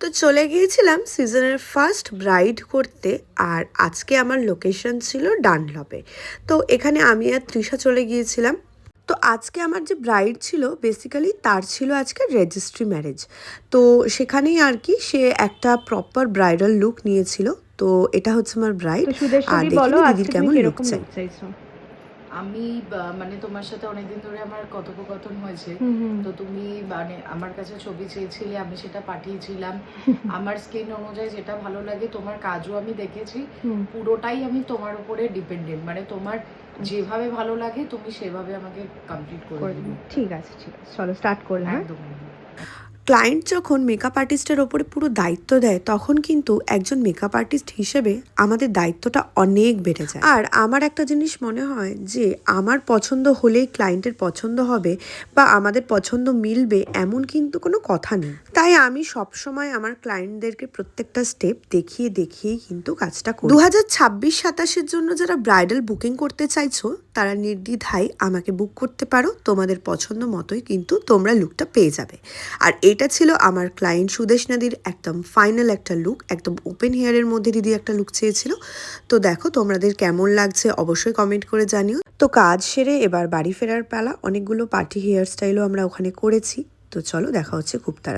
তো চলে গিয়েছিলাম সিজনের ফার্স্ট ব্রাইড করতে। আর আজকে আমার লোকেশন ছিল ডানলপে। তো এখানে আমি আর তৃষা চলে গিয়েছিলাম। তো আজকে আমার যে ব্রাইড ছিল বেসিক্যালি তার ছিল আজকে রেজিস্ট্রি ম্যারেজ। তো সেখানেই আর কি সে একটা প্রপার ব্রাইডাল লুক নিয়েছিল। তো এটা হচ্ছে আমার ব্রাইড। তো আর সুদেশ্বরী দেখি বলো দিদির আজকে তুমি কেমন লুক কিরকম চাই। লুক চাইছো? আমি মানে তোমার সাথে অনেকদিন ধরে আমার কথোপকথন হয়েছে। তো তুমি মানে আমার কাছে ছবি চেয়েছিলে, আমি সেটা পাঠিয়েছিলাম। আমার স্কিন অনুযায়ী যেটা ভালো লাগে, তোমার কাজও আমি দেখেছি, পুরোটাই আমি তোমার উপরে ডিপেন্ডেন্ট। মানে তোমার যেভাবে ভালো লাগে তুমি সেভাবে আমাকে কমপ্লিট করে দিবে। ঠিক আছে ঠিক আছে, চলো স্টার্ট করি। হ্যাঁ, একদম। ক্লায়েন্ট যখন মেকআপ আর্টিস্টের ওপরে পুরো দায়িত্ব দেয় তখন কিন্তু একজন মেকআপ আর্টিস্ট হিসেবে আমাদের দায়িত্বটা অনেক বেড়ে যায়। আর আমার একটা জিনিস মনে হয় যে আমার পছন্দ হলেই ক্লায়েন্টের পছন্দ হবে বা আমাদের পছন্দ মিলবে এমন কিন্তু কোনো কথা নেই। তাই আমি সবসময় আমার ক্লায়েন্টদেরকে প্রত্যেকটা স্টেপ দেখিয়ে দেখিয়েই কিন্তু কাজটা করি। 2026-27-এর জন্য যারা ব্রাইডাল বুকিং করতে চাইছো তারা নির্দ্বিধায় আমাকে বুক করতে পারো। তোমাদের পছন্দ মতোই কিন্তু তোমরা লুকটা পেয়ে যাবে। আর এটা ছিল আমার ক্লায়েন্ট সুদেশনাদির একদম ফাইনাল একটা লুক। একদম ওপেন হেয়ারের মধ্যে দিদি একটা লুক চেয়েছিল। তো দেখো তোমাদের কেমন লাগছে অবশ্যই কমেন্ট করে জানিও। তো কাজ সেরে এবার বাড়ি ফেরার পালা। অনেকগুলো পার্টি হেয়ার স্টাইলও আমরা ওখানে করেছি। তো চলো দেখা হচ্ছে খুব তাড়াতাড়ি।